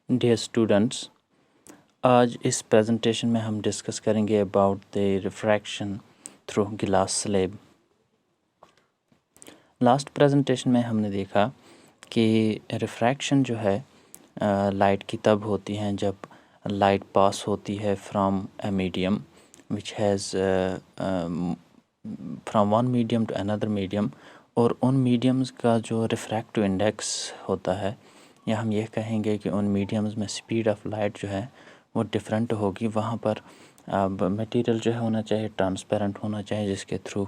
Dear students, आज इस presentation में हम डिस्कस करेंगे अबाउट द रिफ्रैक्शन थ्रू गिलास स्लैब। लास्ट प्रेजेंटेशन में हमने देखा कि रिफ्रैक्शन जो है लाइट की तब होती है जब लाइट पास होती है from a medium which has from one medium to another medium, और उन मीडियम्स का जो रिफ्रैक्टिव इंडेक्स होता है, या हम ये कहेंगे कि उन मीडियम्स में स्पीड ऑफ लाइट जो है वो डिफरेंट होगी। वहाँ पर मटेरियल जो है होना चाहिए ट्रांसपेरेंट होना चाहिए जिसके थ्रू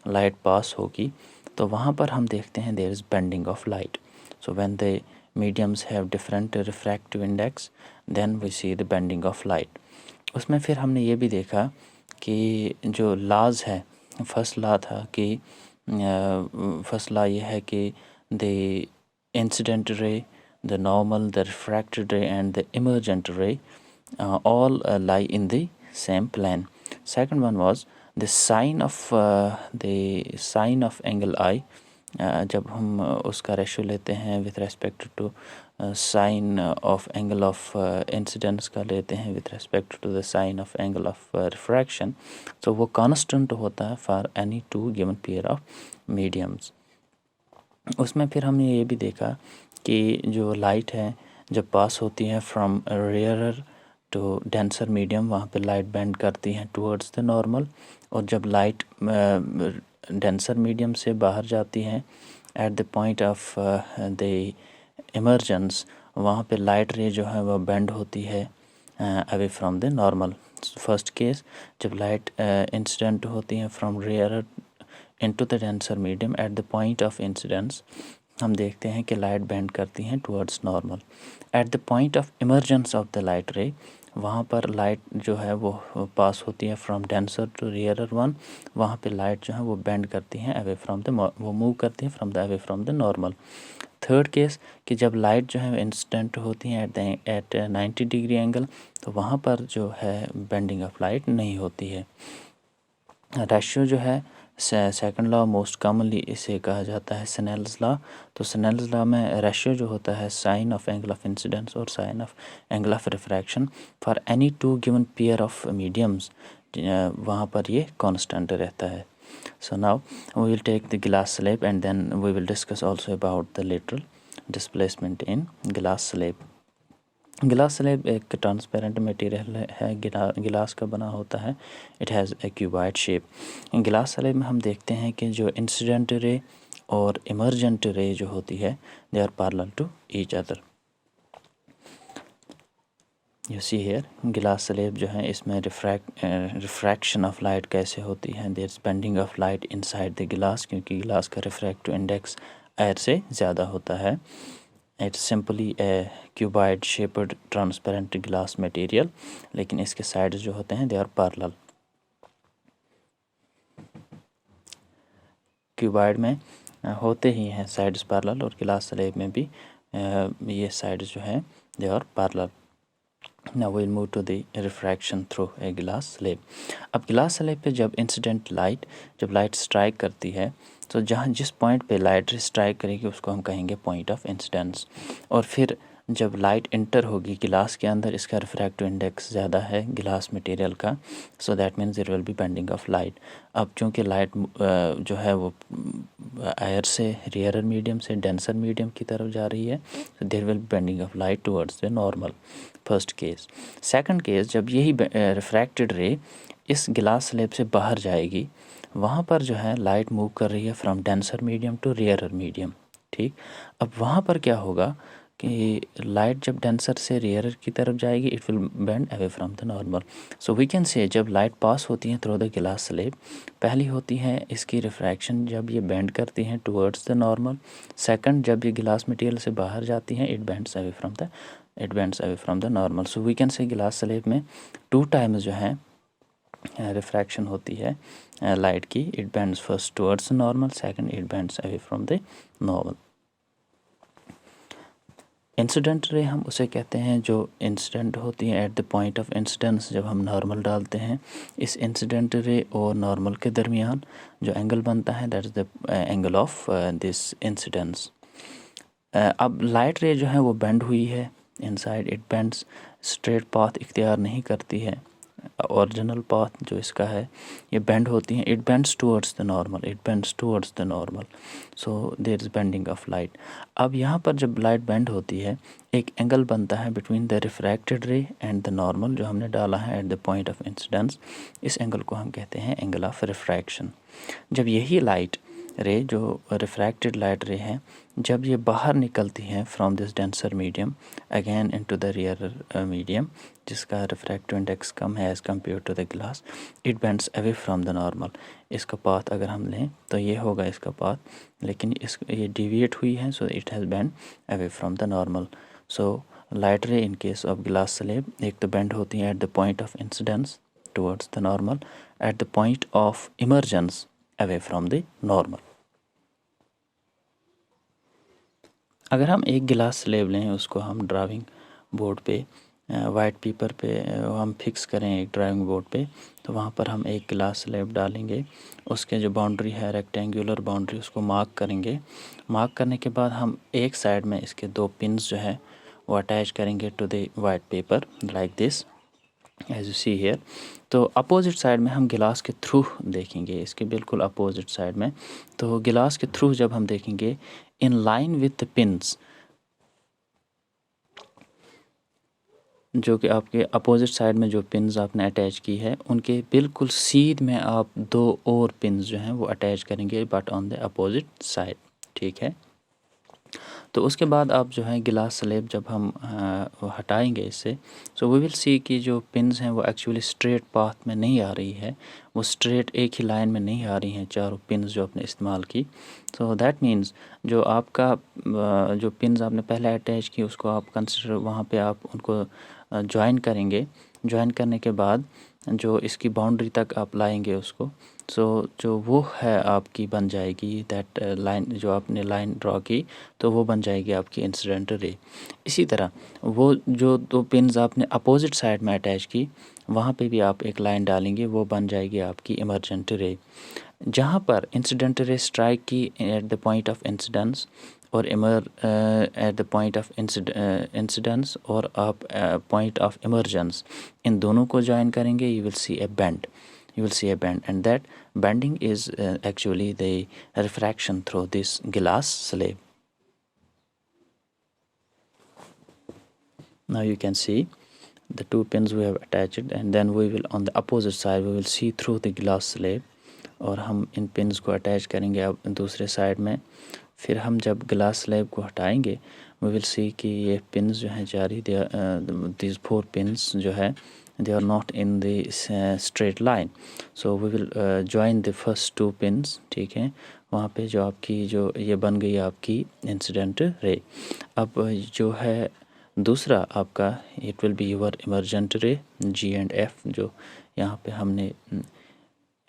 लाइट पास होगी। तो वहाँ पर हम देखते हैं there is bending of light. So when the mediums have different refractive index then we see the bending of light. उसमें फिर हमने ये भी देखा कि जो लॉज है, फर्स्ट लॉ था कि फर्स्ट लॉ ये है कि the incident ray, the normal, the refracted ray and the emergent ray all lie in the same plane. Second one was the sine of angle I. जब हम उसका ratio लेते हैं with respect to sign of angle of incidence का लेते हैं with respect to the sign of angle of refraction, तो वो कांस्टेंट होता है for any two given pair of mediums. उसमें फिर हमने ये भी देखा कि जो लाइट है जब पास होती है from rarer to denser medium, वहाँ पे लाइट बेंड करती हैं टुवर्ड्स द नॉर्मल, और जब लाइट डेंसर मीडियम से बाहर जाती हैं eight the point of the emergence, वहाँ पे लाइट रे जो है वह बेंड होती है away from the normal. First case जब लाइट इंसिडेंट होती हैं from rarer into the denser medium at the point of incidence, हम देखते हैं कि लाइट बेंड करती हैं towards normal. Eight the point of emergence of the light रे, वहाँ पर लाइट जो है वो पास होती है from denser to rarer one, वहाँ पे लाइट जो है वो बेंड करती हैं अवे फ्रॉम द, वो मूव करती हैं from the away from the normal. Third case कि जब लाइट जो है इंस्टेंट होती हैं एट 90 डिग्री एंगल, तो वहाँ पर जो है बेंडिंग ऑफ लाइट नहीं होती है। रेशियो जो है सेकंड लॉ मोस्ट कॉमनली इसे कहा जाता है स्नेल्स लॉ। तो स्नेल्स लॉ में रेशियो जो होता है sine of angle of incidence और sine of angle of refraction for any two given pair of mediums, वहाँ पर ये कांस्टेंट रहता है। So now we will take the glass slab and then we will discuss also about the lateral displacement in glass slab. गिलास slab एक transparent material है, गिलास का बना होता है। It has a cuboid shape. गिलास स्लैब में हम देखते हैं कि जो इंसिडेंट रे और इमर्जेंट रे जो होती है they are parallel to each other. You see here glass slab जो है इसमें रिफ्रैक्शन ऑफ लाइट कैसे होती है। There is bending of light inside the glass, क्योंकि गिलास का रिफ्रैक्टिव इंडेक्स एयर से ज़्यादा होता है। It's simply a cuboid shaped transparent glass material, लेकिन इसके साइड्स जो होते हैं they are parallel। क्यूबॉइड में होते ही हैं साइड्स पैरेलल, और गिलास स्लैब में भी ये साइड्स जो हैं they are parallel। Now we'll move to the refraction through a glass slab। अब गिलास स्लैब पे जब इंसिडेंट लाइट, जब लाइट स्ट्राइक करती है, तो जहाँ जिस पॉइंट पे लाइट स्ट्राइक करेगी उसको हम कहेंगे पॉइंट ऑफ इंसिडेंस। और फिर जब लाइट इंटर होगी गिलास के अंदर, इसका रिफ्रैक्टिव इंडेक्स ज़्यादा है गिलास मटेरियल का, so that means there will be bending of light. अब चूँकि लाइट जो है वो एयर से रेयरर मीडियम से डेंसर मीडियम की तरफ जा रही है, so there will be bending of light towards the normal. First case. Second case, जब यही रिफ्रैक्टेड रे इस गिलास स्लैब से बाहर जाएगी, वहाँ पर जो है लाइट मूव कर रही है from denser medium to rarer medium. ठीक, अब वहाँ पर क्या होगा कि लाइट जब डेंसर से रेयरर की तरफ जाएगी it will bend away from the normal. So we can say जब लाइट पास होती है थ्रू द गिलास स्लैब, पहली होती है इसकी रिफ्रैक्शन जब ये बेंड करती हैं टुवर्ड्स द नॉर्मल। सेकंड, जब ये गिलास मटेरियल से बाहर जाती हैं it bends away from the normal. So we can say glass slab में टू टाइम्स जो है रिफ्रैक्शन होती है लाइट की। It bends first towards normal, second it bends away from the normal. Incident ray हम उसे कहते हैं जो इंसिडेंट होती है at the point of incidence, जब हम नॉर्मल डालते हैं। इस इंसिडेंट रे और नॉर्मल के दरमियान जो एंगल बनता है that is the angle of this incidence. अब लाइट रे जो है वो बेंड हुई है inside it bends, straight path इख्तियार नहीं करती है, ओरिजिनल पाथ जो इसका है ये बेंड होती हैं, it bends towards the normal, it bends towards the normal, so there is bending of light. अब यहाँ पर जब लाइट बेंड होती है एक एंगल बनता है बिटवीन द रिफ्रैक्टेड रे एंड द नॉर्मल जो हमने डाला है at the point of incidence, इस एंगल को हम कहते हैं एंगल ऑफ रिफ्रैक्शन। जब यही लाइट रे जो रिफ्रैक्टेड लाइट रे है जब ये बाहर निकलती है from this denser medium again into the rear medium जिसका रिफ्रैक्टिव इंडेक्स कम है as compared to the glass, it bends away from the normal. इसका पाथ अगर हम लें तो ये होगा इसका पाथ, लेकिन ये डिविएट हुई है, so it has bend away from the normal. So light रे in case of glass slab एक तो बेंड होती है at the point of incidence towards the normal, eight the point of emergence away from the normal. अगर हम एक गिलास slab लें उसको हम ड्राइंग बोर्ड पे वाइट पेपर पे हम फिक्स करें एक ड्राइंग बोर्ड पे, तो वहाँ पर हम एक गिलास स्लेब डालेंगे, उसके जो बाउंड्री है रेक्टेंगुलर बाउंड्री उसको मार्क करेंगे। मार्क करने के बाद हम एक साइड में इसके दो पिन्स जो है वो अटैच करेंगे to the white paper like this as you see here. तो अपोजिट साइड में हम गिलास के थ्रू देखेंगे, इसके बिल्कुल अपोजिट साइड में, तो गिलास के थ्रू जब हम देखेंगे in line with the pins, जो कि आपके अपोजिट साइड में जो पिन्स आपने अटैच की है उनके बिल्कुल सीध में आप दो और पिन्स जो हैं वो अटैच करेंगे but on the opposite side, ठीक है। तो उसके बाद आप जो है गिलास स्लेब जब हम हटाएंगे इससे, सो वी विल सी कि जो पिन्स हैं वो एक्चुअली स्ट्रेट पाथ में नहीं आ रही है, वो स्ट्रेट एक ही लाइन में नहीं आ रही हैं चारों पिन्स जो आपने इस्तेमाल की। सो दैट मीन्स जो आपका जो पिन्स आपने पहले अटैच की उसको आप कंसिडर वहाँ पे आप उनको ज्वाइन करेंगे। ज्वाइन करने के बाद जो इसकी बाउंड्री तक आप लाएंगे उसको, सो जो वो है आपकी बन जाएगी दैट लाइन, जो आपने लाइन ड्रॉ की तो वो बन जाएगी आपकी इंसिडेंट रे। इसी तरह वो जो दो पिन्स आपने अपोजिट साइड में अटैच की वहाँ पे भी आप एक लाइन डालेंगे, वो बन जाएगी आपकी इमर्जेंट रे। जहाँ पर इंसिडेंट रे स्ट्राइक की at the point of incidence और at the point of incidence और आप पॉइंट ऑफ इमर्जेंस, इन दोनों को ज्वाइन करेंगे, you will see A bend, you will see a bend, and that bending is actually the refraction through this glass slab. Now you can see the two pins we have attached, and then we will on the opposite side we will see through the glass slab, और हम इन pins को attach करेंगे अब दूसरे side में। फिर हम जब ग्लास स्लैब को हटाएंगे वी विल सी कि ये पिन्स जो हैं जारी दिस फोर पिन्स जो है they are not in the straight line, so we will join the first two pins, ठीक है। वहाँ पे जो आपकी जो ये बन गई आपकी इंसिडेंट रे। अब जो है दूसरा आपका it will be your emergent ray G and F, जो यहाँ पे हमने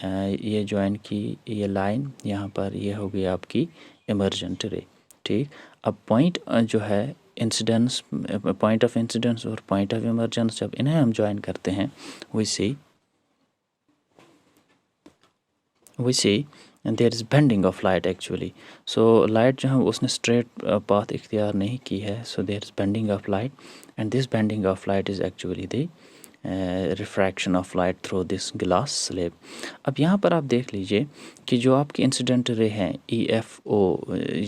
ये ज्वाइन की ये लाइन, यहाँ पर ये हो गई आपकी इमर्जेंट रे, ठीक। अब पॉइंट जो है इंसिडेंस, पॉइंट ऑफ इंसिडेंस और पॉइंट ऑफ इमर्जेंस, जब इन्हें हम ज्वाइन करते हैं we see there is bending of light actually. So light जो है उसने स्ट्रेट पाथ इख्तियार नहीं की है, so there is bending of light, and this bending of light is actually the refraction of light through this glass slab. अब यहाँ पर आप देख लीजिए कि जो आपकी इंसिडेंट रे हैं EFO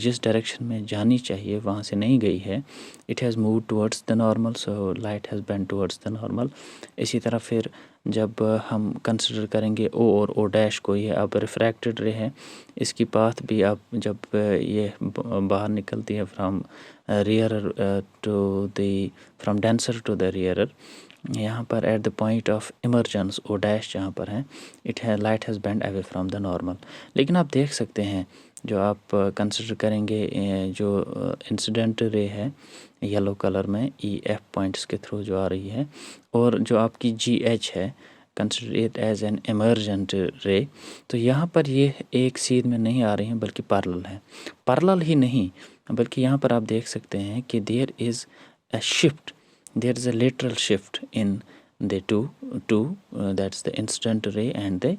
जिस डायरेक्शन में जानी चाहिए वहाँ से नहीं गई है, it has move towards the normal, so light has bend towards the normal. इसी तरह फिर जब हम कंसिडर करेंगे O और O' को, ये अब रिफ्रैक्टेड रे है, इसकी पाथ भी अब जब ये बाहर निकलती है from rear to the from denser to the rear, यहाँ पर at the point of emergence O' जहाँ पर है इट है light has bend away from the normal. लेकिन आप देख सकते हैं जो आप कंसिडर करेंगे जो इंसिडेंट रे है येलो कलर में EF पॉइंट्स के थ्रू जो आ रही है, और जो आपकी GH है consider it as an emergent ray, तो यहाँ पर ये एक सीध में नहीं आ रही हैं बल्कि पैरेलल है। पैरेलल ही नहीं बल्कि यहाँ पर आप देख सकते हैं कि there is a shift, there is a lateral shift in the two that's the incident ray and the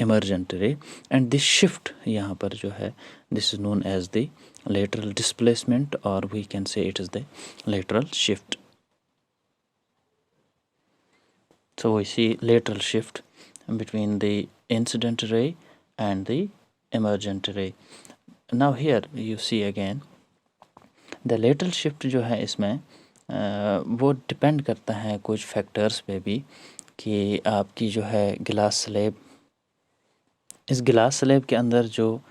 emergent ray, and this shift यहाँ पर जो है this is known as the lateral displacement, or we can say it is the lateral shift. So we see lateral shift between the incident ray and the emergent ray. Now here you see again the lateral shift जो है इसमें वो depend करता है कुछ factors पे भी कि आपकी जो है गिलास स्लैब, इस गिलास स्लैब के अंदर जो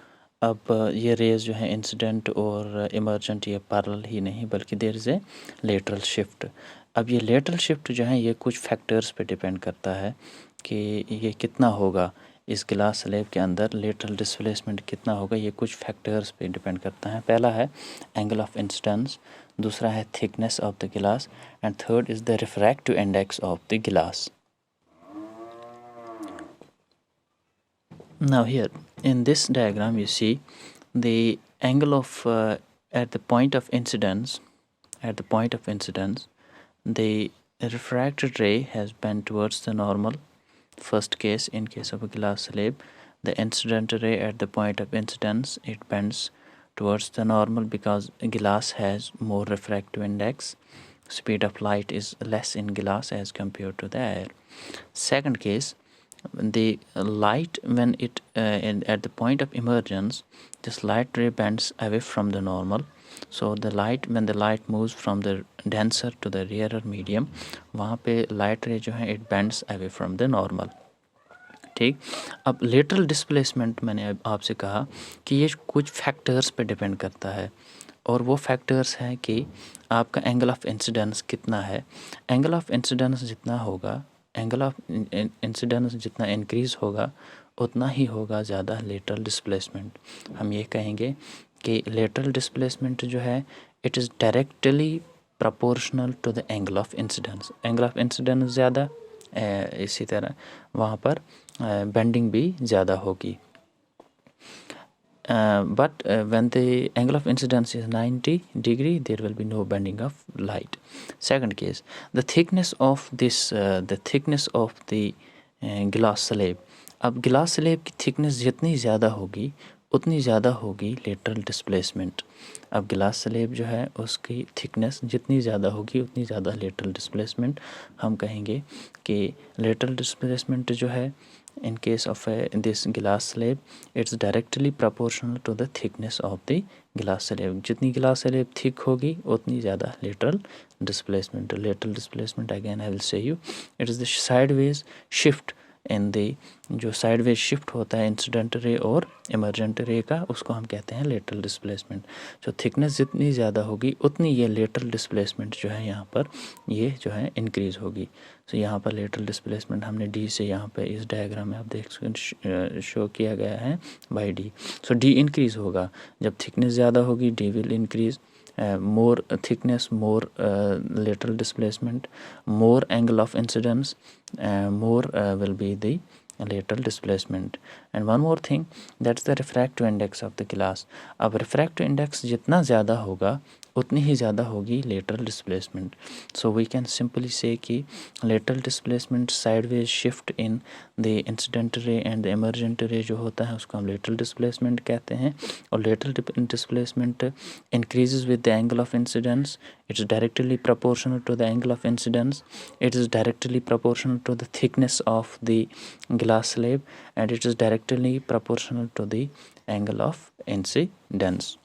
अब ये रेज जो है इंसिडेंट और इमर्जेंट ये पैरेलल ही नहीं बल्कि there is a lateral shift. अब ये लेटरल शिफ्ट जो है ये कुछ फैक्टर्स पे डिपेंड करता है कि ये कितना होगा, इस गिलास स्लैब के अंदर लेटरल डिस्प्लेसमेंट कितना होगा, ये कुछ फैक्टर्स पे डिपेंड करता है। पहला है एंगल ऑफ इंसिडेंस, दूसरा है थिकनेस ऑफ द गिलास and third is the refractive index of the गिलास। Now here in this diagram you see the angle of at the point of incidence, the refracted ray has bent towards the normal. First case, in case of a glass slab, the incident ray at the point of incidence, it bends towards the normal because glass has more refractive index. Speed of light is less in glass as compared to the air. Second case, the light when it at the point of emergence, this light ray bends away from the normal. So the light, when the light moves from the denser to the rarer medium, वहाँ पे light ray जो है it bends away from the normal. ठीक, अब lateral displacement मैंने आपसे कहा कि ये कुछ फैक्टर्स पे डिपेंड करता है और वो फैक्टर्स हैं कि आपका एंगल ऑफ इंसिडेंस कितना है। एंगल ऑफ इंसिडेंस जितना होगा, एंगल ऑफ इंसिडेंस जितना इंक्रीज़ होगा उतना ही होगा ज़्यादा लेटरल डिस्प्लेसमेंट। हम ये कहेंगे कि लेटरल डिस्प्लेसमेंट जो है it is directly proportional to the angle of incidence. Angle of incidence ज़्यादा, इसी तरह वहाँ पर बेंडिंग भी ज़्यादा होगी। But when the angle of incidence is 90 degree, there will be no bending of light. Second case, the thickness of this the glass slab. अब गिलास स्लैब की थिकनेस जितनी ज़्यादा होगी उतनी ज़्यादा होगी लेटरल डिस्प्लेसमेंट। अब गिलास स्लैब जो है उसकी थिकनेस जितनी ज़्यादा होगी उतनी ज़्यादा लेटरल डिस्प्लेसमेंट। हम कहेंगे कि लेटरल डिस्प्लेसमेंट जो है in case of this glass slab, it's directly proportional to the thickness of the glass slab. जितनी glass slab thick होगी उतनी ज़्यादा lateral displacement. Lateral displacement again I will say you, it is the sideways shift in the, जो sideways shift होता है incident ray और emergent ray का, उसको हम कहते हैं lateral displacement. जो thickness जितनी ज़्यादा होगी उतनी ये lateral displacement जो है यहाँ पर ये जो है increase होगी। तो यहाँ पर लेटरल डिस्प्लेसमेंट हमने डी से यहाँ पे इस डायग्राम में आप देख सकते शो किया गया है बाय डी। सो डी इंक्रीज़ होगा जब थिकनेस ज़्यादा होगी, D will increase, more thickness, more lateral displacement, more angle of incidence, more will be the lateral displacement. And one more thing, that's the refractive index of the glass. अब refractive index जितना ज़्यादा होगा उतनी ही ज़्यादा होगी lateral displacement. So we can simply say कि lateral displacement sideways shift in the incident ray and the emergent ray जो होता है उसको हम lateral displacement कहते हैं। और lateral displacement increases with the angle of incidence. It's directly proportional to the angle of incidence. It is directly proportional to the thickness of the glass slab and it is directly proportional to the angle of incidence.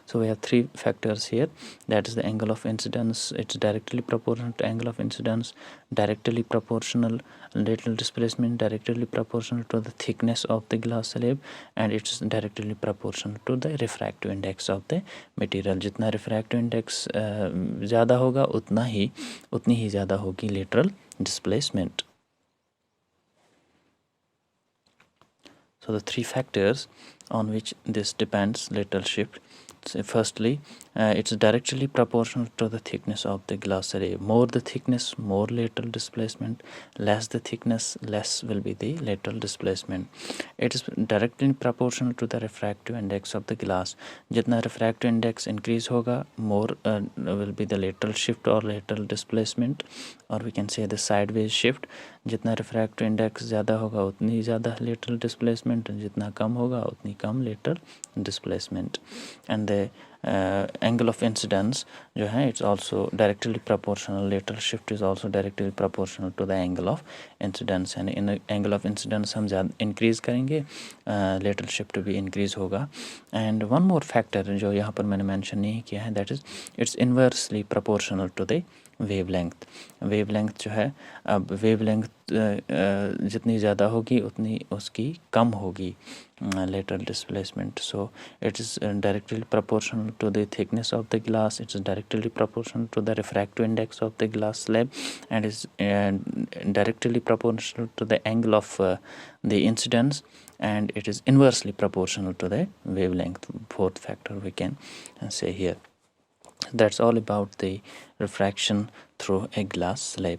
So we have three factors here, that is the angle of incidence, it's directly proportional to angle of incidence, directly proportional lateral displacement, directly proportional to the thickness of the glass slab and it's directly proportional to the refractive index of the material. जितना refractive index ज़्यादा होगा उतनी ही ज़्यादा होगी lateral displacement. So the three factors on which this depends lateral shift. So firstly, it's directly proportional to the thickness of the glass slab. More the thickness, more lateral displacement. Less the thickness, less will be the lateral displacement. It is directly proportional to the refractive index of the glass. जितना refractive index increase होगा, more will be the lateral shift or lateral displacement, or we can say the sideways shift. जितना refractive index ज़्यादा होगा उतनी ज़्यादा lateral displacement, जितना कम होगा उतनी कम lateral displacement. And the angle of incidence जो है it's also directly proportional, lateral shift is also directly proportional to the angle of incidence, and in angle of incidence हम ज़्यादा increase करेंगे, lateral shift भी increase होगा. And one more factor जो यहाँ पर मैंने mention नहीं किया है, that is it's inversely proportional to the wavelength. wavelength जो है, अब wavelength जितनी ज़्यादा होगी उतनी उसकी कम होगी lateral displacement. So it is directly proportional to the thickness of the glass, it is directly proportional to the refractive index of the glass slab, and is directly proportional to the angle of the incidence, and it is inversely proportional to the wavelength. Fourth factor we can say here. That's all about the refraction through a glass slab.